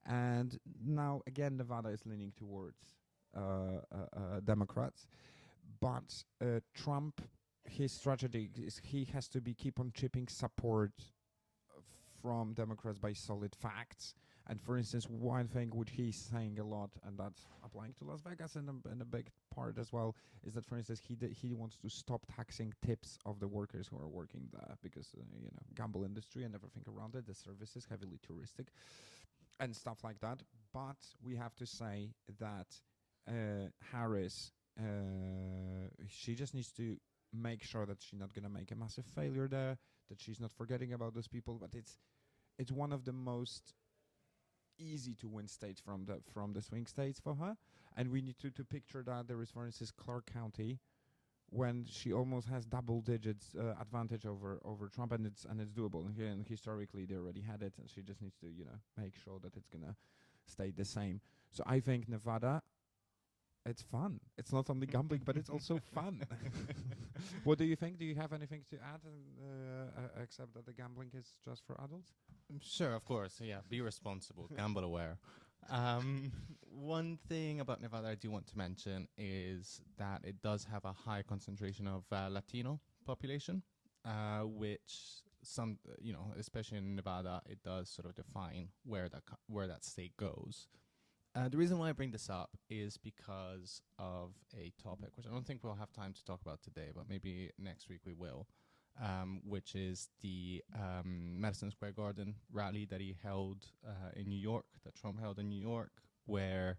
And now again, Nevada is leaning towards Democrats, but Trump, his strategy is he has to keep on chipping support from Democrats by solid facts. And for instance, one thing which he's saying a lot, and that's applying to Las Vegas in a big part as well, is that for instance he wants to stop taxing tips of the workers who are working there because gamble industry and everything around it, the services heavily touristic and stuff like that. But we have to say that Harris, she just needs to make sure that she's not going to make a massive failure there, that she's not forgetting about those people. But it's one of the most easy to win states from the swing states for her. And we need to picture that there is, for instance, Clark County, when she almost has double digits advantage over Trump, and it's doable. And historically they already had it, and she just needs to make sure that it's gonna stay the same. So I think Nevada, it's fun. It's not only gambling, but it's also fun. What do you think? Do you have anything to add, except that the gambling is just for adults? Sure, of course. Yeah, be responsible, gamble aware. One thing about Nevada I do want to mention is that it does have a high concentration of Latino population, which especially in Nevada, it does sort of define where that state goes. The reason why I bring this up is because of a topic which I don't think we'll have time to talk about today, but maybe next week we will, which is the Madison Square Garden rally that he held in New York, that Trump held in New York, where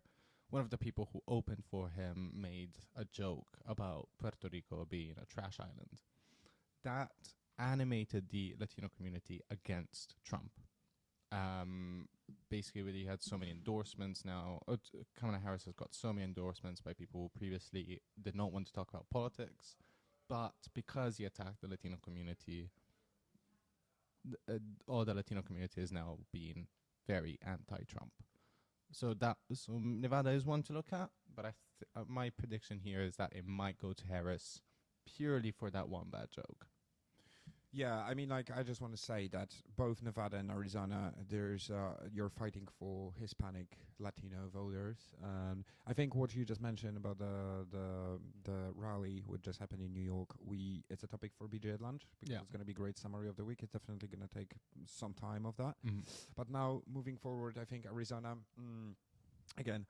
one of the people who opened for him made a joke about Puerto Rico being a trash island. That animated the Latino community against Trump. Basically, he had so many endorsements now. Kamala Harris has got so many endorsements by people who previously did not want to talk about politics. But because he attacked the Latino community, all the Latino community is now being very anti-Trump. So Nevada is one to look at, but my prediction here is that it might go to Harris purely for that one bad joke. Yeah, I mean, like, I just want to say that both Nevada and Arizona, you're fighting for Hispanic, Latino voters. I think what you just mentioned about the rally which just happened in New York, it's a topic for BJ at lunch because Yeah. it's going to be great summary of the week. It's definitely going to take some time of that. Mhm. But now moving forward, I think Arizona, again,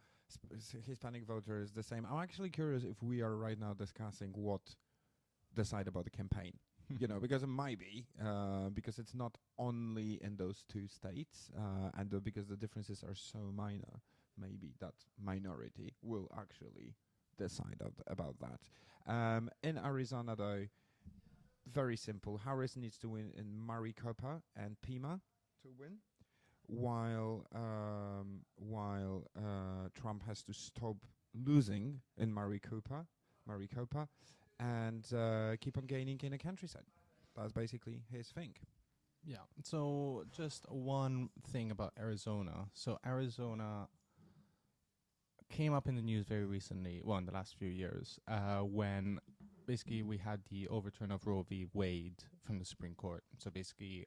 Hispanic voters the same. I'm actually curious if we are right now discussing what decide about the campaign. Because it might be, because it's not only in those two states, and because the differences are so minor, maybe that minority will actually decide about that. In Arizona, though, very simple. Harris needs to win in Maricopa and Pima to win, while Trump has to stop losing in Maricopa, and keep on gaining in the countryside. That's basically his thing. Yeah. So just one thing about Arizona. So Arizona came up in the news very recently, well, in the last few years, when basically we had the overturn of Roe v. Wade from the Supreme Court. So basically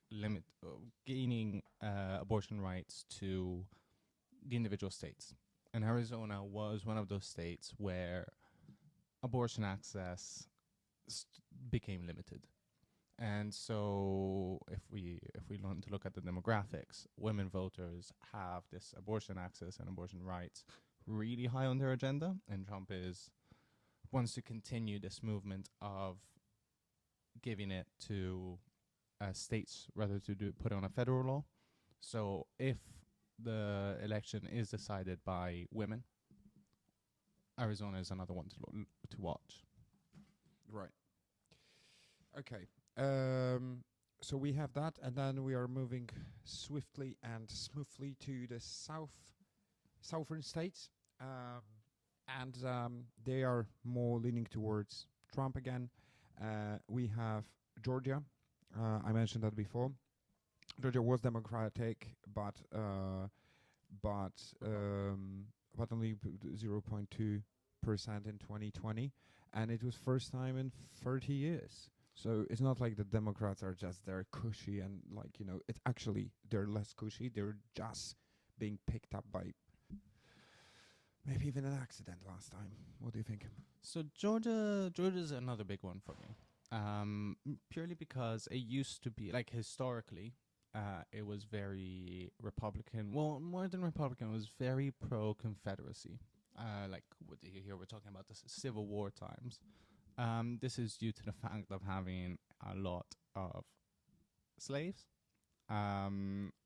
gaining abortion rights to the individual states. And Arizona was one of those states where abortion access became limited. And so if we learn to look at the demographics, women voters have this abortion access and abortion rights really high on their agenda, and Trump wants to continue this movement of giving it to states rather to put on a federal law. So if the election is decided by women, Arizona is another one to watch. Right. Okay. So we have that, and then we are moving swiftly and smoothly to the southern states, and they are more leaning towards Trump again. We have Georgia. I mentioned that before. Georgia was Democratic, but only 0.2% in 2020, and it was first time in 30 years. So it's not like the Democrats are just there cushy and it's actually they're less cushy. They're just being picked up by maybe even an accident last time. What do you think? So Georgia's another big one for me, purely because it used to be, like, historically, it was very Republican. Well, more than Republican, it was very pro-Confederacy. Here we're talking about the Civil War times. This is due to the fact of having a lot of slaves,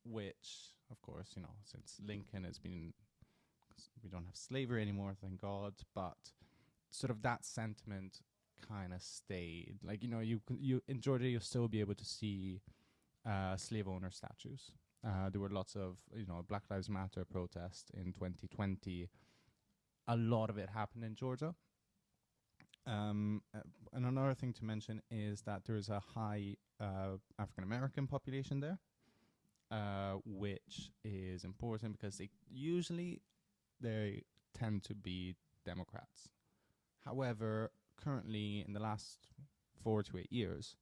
which, of course, since Lincoln has been, we don't have slavery anymore, thank God, but sort of that sentiment kind of stayed. Like, you in Georgia, you'll still be able to see slave owner statues. There were lots of, Black Lives Matter protest in 2020. A lot of it happened in Georgia. And another thing to mention is that there is a high African American population there, which is important because they tend to be Democrats. However, currently in the last 4 to 8 years,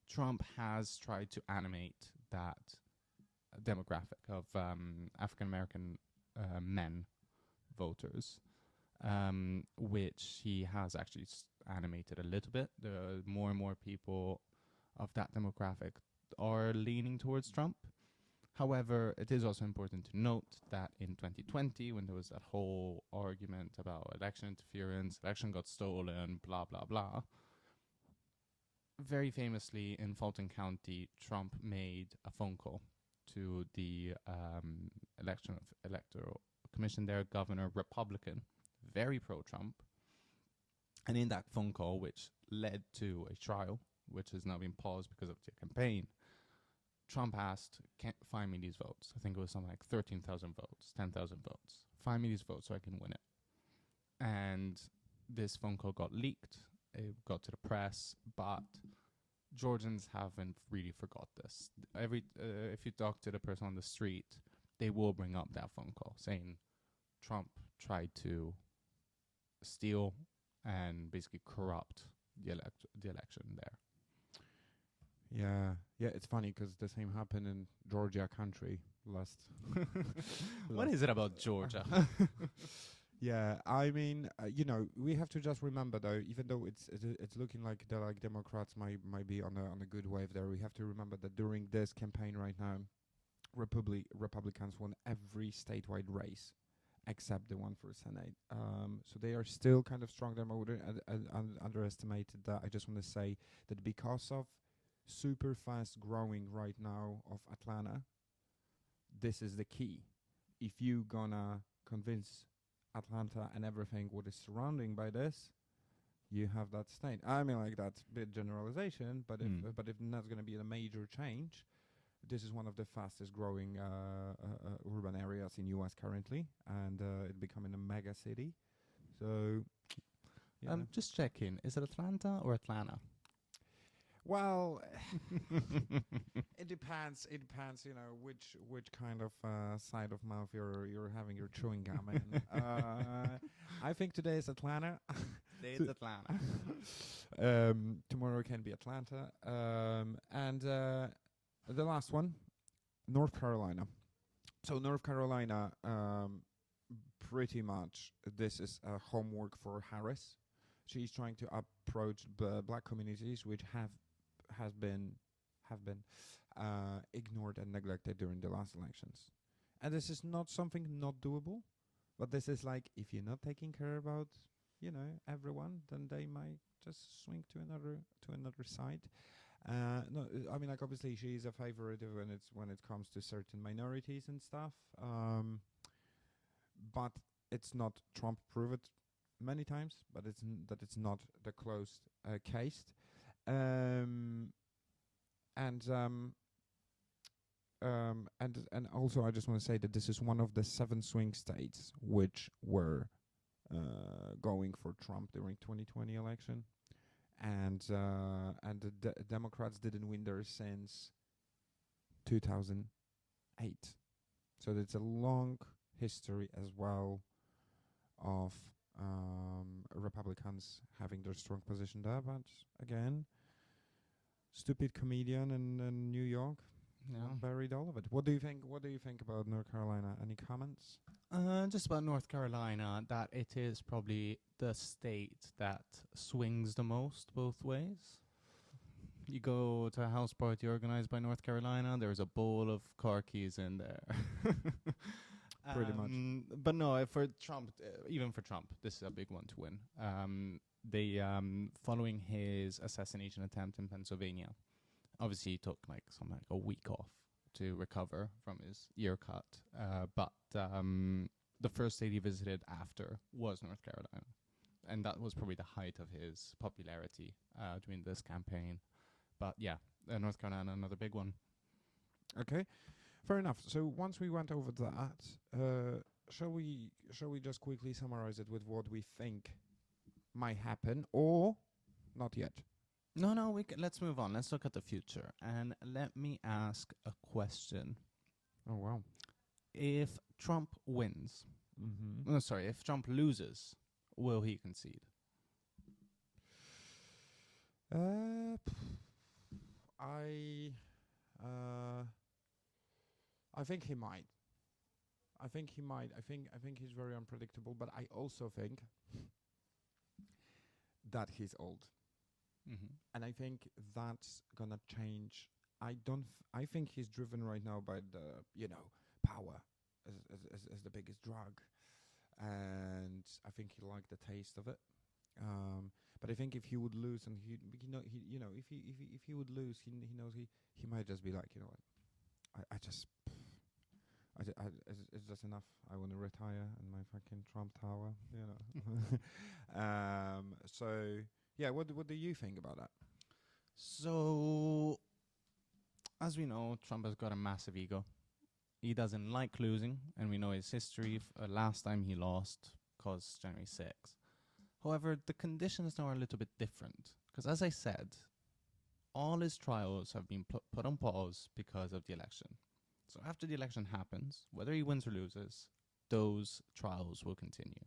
Trump has tried to animate that demographic of African American men voters, which he has actually animated a little bit. There are more and more people of that demographic are leaning towards Trump. However, it is also important to note that in 2020, when there was that whole argument about election interference, election got stolen, blah, blah, blah, very famously in Fulton County, Trump made a phone call to the electoral commission there, governor, Republican, very pro-Trump. And in that phone call, which led to a trial, which has now been paused because of the campaign, Trump asked, find me these votes. I think it was something like 13,000 votes, 10,000 votes. Find me these votes so I can win it. And this phone call got leaked. It got to the press, but Georgians haven't really forgot this. If you talk to the person on the street, they will bring up that phone call saying Trump tried to steal and basically corrupt the election there. Yeah, yeah. It's funny 'cause the same happened in Georgia country last. What is it about Georgia? Yeah, I mean, we have to just remember though, even though it's looking like the Democrats might be on a good wave there, we have to remember that during this campaign right now, Republicans won every statewide race except the one for Senate. So they are still kind of strong. They wouldn't underestimated that. I just want to say that because of super fast growing right now of Atlanta, this is the key. If you gonna convince Atlanta and everything what is surrounding by this, you have that state. I mean, like that's a bit generalization, but if that's going to be a major change, this is one of the fastest growing urban areas in US currently, and it becoming a mega city. So, yeah. Just checking. Is it Atlanta or Atlanta? Well, it depends. It depends, which kind of side of mouth you're having your chewing gum in. I think today is Atlanta. Today is Atlanta. Tomorrow can be Atlanta. And the last one, North Carolina. So North Carolina, pretty much this is homework for Harris. She's trying to approach black communities which have been ignored and neglected during the last elections. And this is not something not doable, but this is like, if you're not taking care about, everyone, then they might just swing to another side. No, I mean, like, obviously she is a favorite when it comes to certain minorities and stuff. But it's not Trump proved it many times, but it's not the closed case. And also I just want to say that this is one of the 7 swing states which were going for Trump during 2020 election, and the Democrats didn't win there since 2008. So it's a long history as well of Republicans having their strong position there, but again, stupid comedian in New York buried all of it. What do you think about North Carolina? Any comments? Just about North Carolina, that it is probably the state that swings the most both ways. You go to a house party organized by North Carolina, there's a bowl of car keys in there. Pretty much. But no, for Trump, even for Trump, this is a big one to win. They following his assassination attempt in Pennsylvania, obviously he took something like a week off to recover from his ear cut. But the first state he visited after was North Carolina, and that was probably the height of his popularity during this campaign. But yeah, North Carolina, another big one. Okay, fair enough. So once we went over that, shall we just quickly summarize it with what we think might happen, or not yet? No, let's move on. Let's look at the future, and let me ask a question. Oh wow! If Trump wins, if Trump loses, will he concede? I think he might. I think he's very unpredictable, but I also think that he's old. And I think that's gonna change. I think he's driven right now by the power as the biggest drug, and I think he liked the taste of it. But I think if he would lose, and if he would lose, he knows he might just be like, it's just enough. I want to retire in my fucking Trump Tower, So yeah, what do you think about that? So, as we know, Trump has got a massive ego. He doesn't like losing, and we know his history. Last time he lost caused January 6th. However, the conditions now are a little bit different, because as I said, all his trials have been put on pause because of the election. So after the election happens, whether he wins or loses, those trials will continue.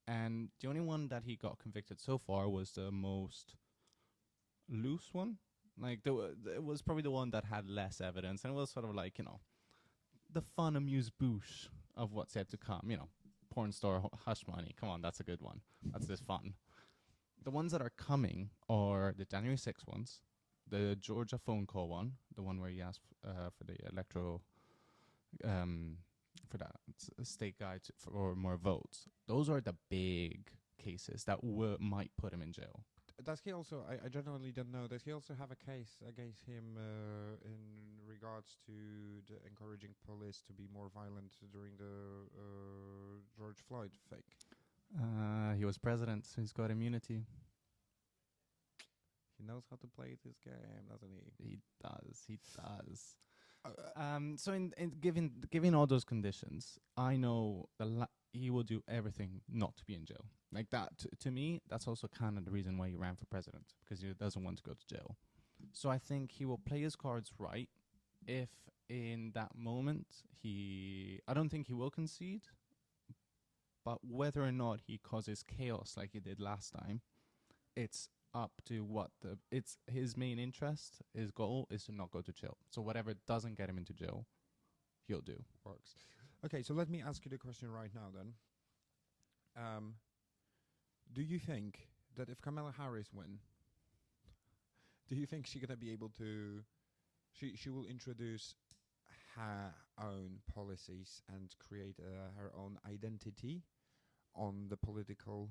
And the only one that he got convicted so far was the most loose one, Like it was probably the one that had less evidence, and it was sort of like, the fun amuse bouche of what's yet to come. Porn star hush money. Come on, that's a good one. That's just fun. The ones that are coming are the January 6th ones, the Georgia phone call one, the one where he asked for the for that state guy for more votes. Those are the big cases that might put him in jail. Does he also? I genuinely don't know. Does he also have a case against him in regards to the encouraging police to be more violent during the George Floyd fake? He was president, so he's got immunity. He knows how to play this game, doesn't he? He does. He does. So in given all those conditions, I know he will do everything not to be in jail. Like that, to me, that's also kind of the reason why he ran for president, because he doesn't want to go to jail. So I think he will play his cards right. If in that moment I don't think he will concede, but whether or not he causes chaos like he did last time, it's up to it's his main interest, his goal is to not go to jail. So whatever doesn't get him into jail, he'll do. Works. Okay, so let me ask you the question right now then. Do you think that if Kamala Harris win, do you think she's gonna be able to? She will introduce her own policies and create her own identity on the political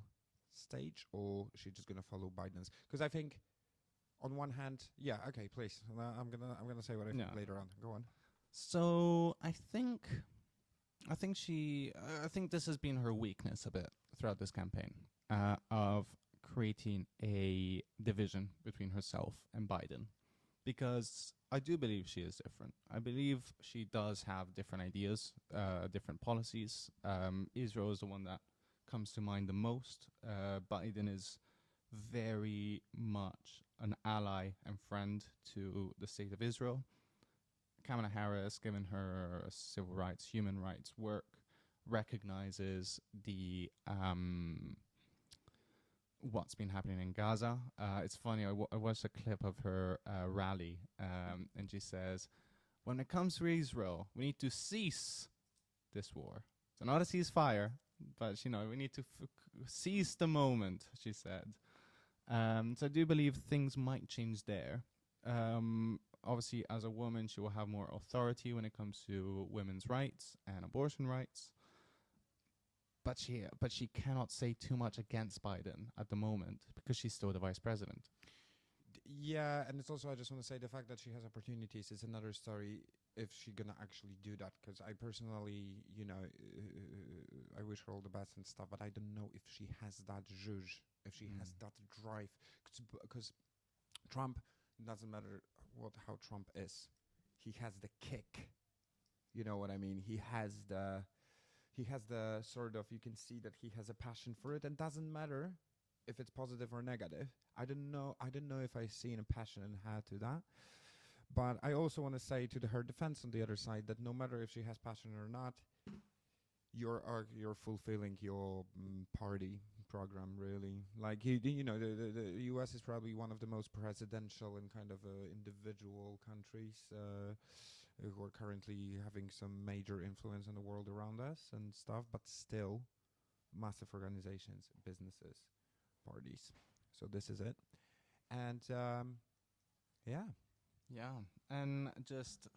stage, or she's just gonna follow Biden's? Because I think, on one hand, yeah, okay, please. I'm gonna say what I think later on. Go on. So I think this has been her weakness a bit throughout this campaign, of creating a division between herself and Biden, because I do believe she is different. I believe she does have different ideas, different policies. Israel is the one that comes to mind the most. Biden is very much an ally and friend to the state of Israel. Kamala Harris, given her civil rights, human rights work, recognizes the what's been happening in Gaza. It's funny, I watched a clip of her rally, and she says, when it comes to Israel, we need to cease this war. So not a ceasefire, but we need to seize the moment, she said. So I do believe things might change there. Obviously, as a woman, she will have more authority when it comes to women's rights and abortion rights. But she cannot say too much against Biden at the moment because she's still the vice president. Yeah, and it's also, I just want to say, the fact that she has opportunities is another story if she's gonna actually do that. Because I personally, I wish her all the best and stuff, but I don't know if she has that zhuzh, if she has that drive. Because Trump, doesn't matter how Trump is, he has the kick. You know what I mean? He has the sort of, you can see that he has a passion for it, and doesn't matter if it's positive or negative. I don't know if I see a passion in her to that. But I also want to say to her defense on the other side that no matter if she has passion or not, you're fulfilling your party program, really. Like the U.S. is probably one of the most presidential and kind of individual countries who are currently having some major influence in the world around us and stuff, but still massive organizations, businesses, parties. So this is it. And yeah. And just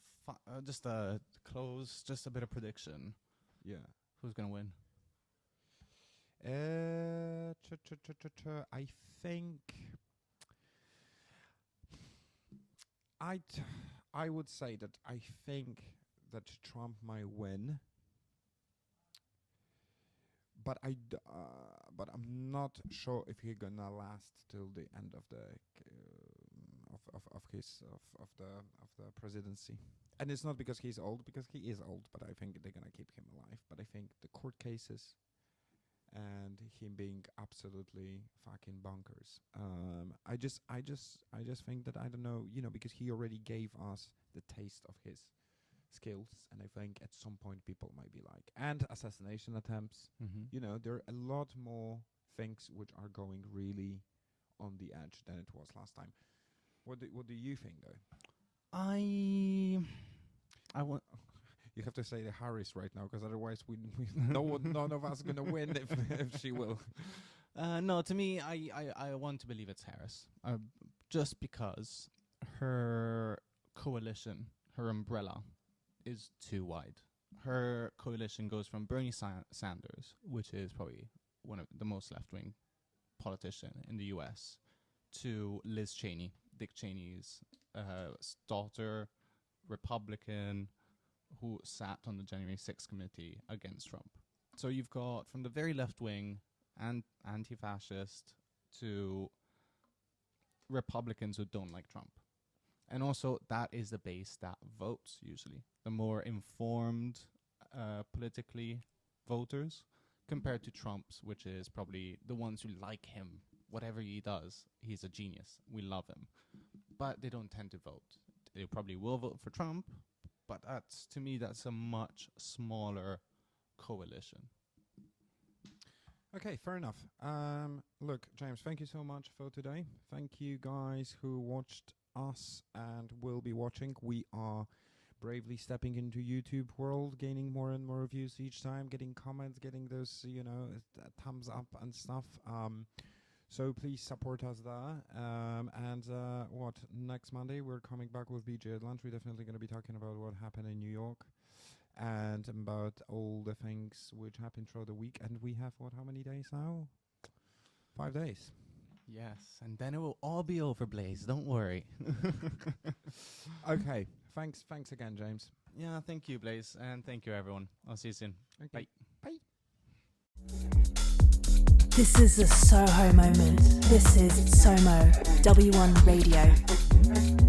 close, just a bit of prediction. Yeah. Who's gonna win? I think I would say that I think that Trump might win, but but I'm not sure if he's gonna last till the end of the of the presidency. And it's not because he's old, because he is old, but I think they're gonna keep him alive. But I think the court cases and him being absolutely fucking bonkers. I just think that, I don't know, because he already gave us the taste of his skills, and I think at some point people might be like, and assassination attempts. There are a lot more things which are going really on the edge than it was last time. What do you think though? I want. You have to say the Harris right now, because otherwise none of us gonna win if she will. No, to me, I want to believe it's Harris, just because her coalition, her umbrella, is too wide. Her coalition goes from Bernie Sanders, which is probably one of the most left-wing politician in the U.S., to Liz Cheney, Dick Cheney's daughter, Republican, who sat on the January 6th committee against Trump. So you've got from the very left-wing and anti-fascist to Republicans who don't like Trump. And also that is the base that votes usually. The more informed politically voters compared to Trump's, which is probably the ones who like him. Whatever he does, he's a genius. We love him. But they don't tend to vote. They probably will vote for Trump, but to me, that's a much smaller coalition. Okay, fair enough. Look, James, thank you so much for today. Thank you guys who watched us and will be watching. We are bravely stepping into YouTube world, gaining more and more views each time, getting comments, getting those, thumbs up and stuff. So please support us there. Next Monday we're coming back with BJ at lunch. We're definitely going to be talking about what happened in New York and about all the things which happened throughout the week. And we have, how many days now? 5 days. Yes, and then it will all be over, Blaze. Don't worry. Okay, thanks again, James. Yeah, thank you, Blaze, and thank you, everyone. I'll see you soon. Okay. Bye. Bye. This is a Soho moment. This is SOMO W1 Radio.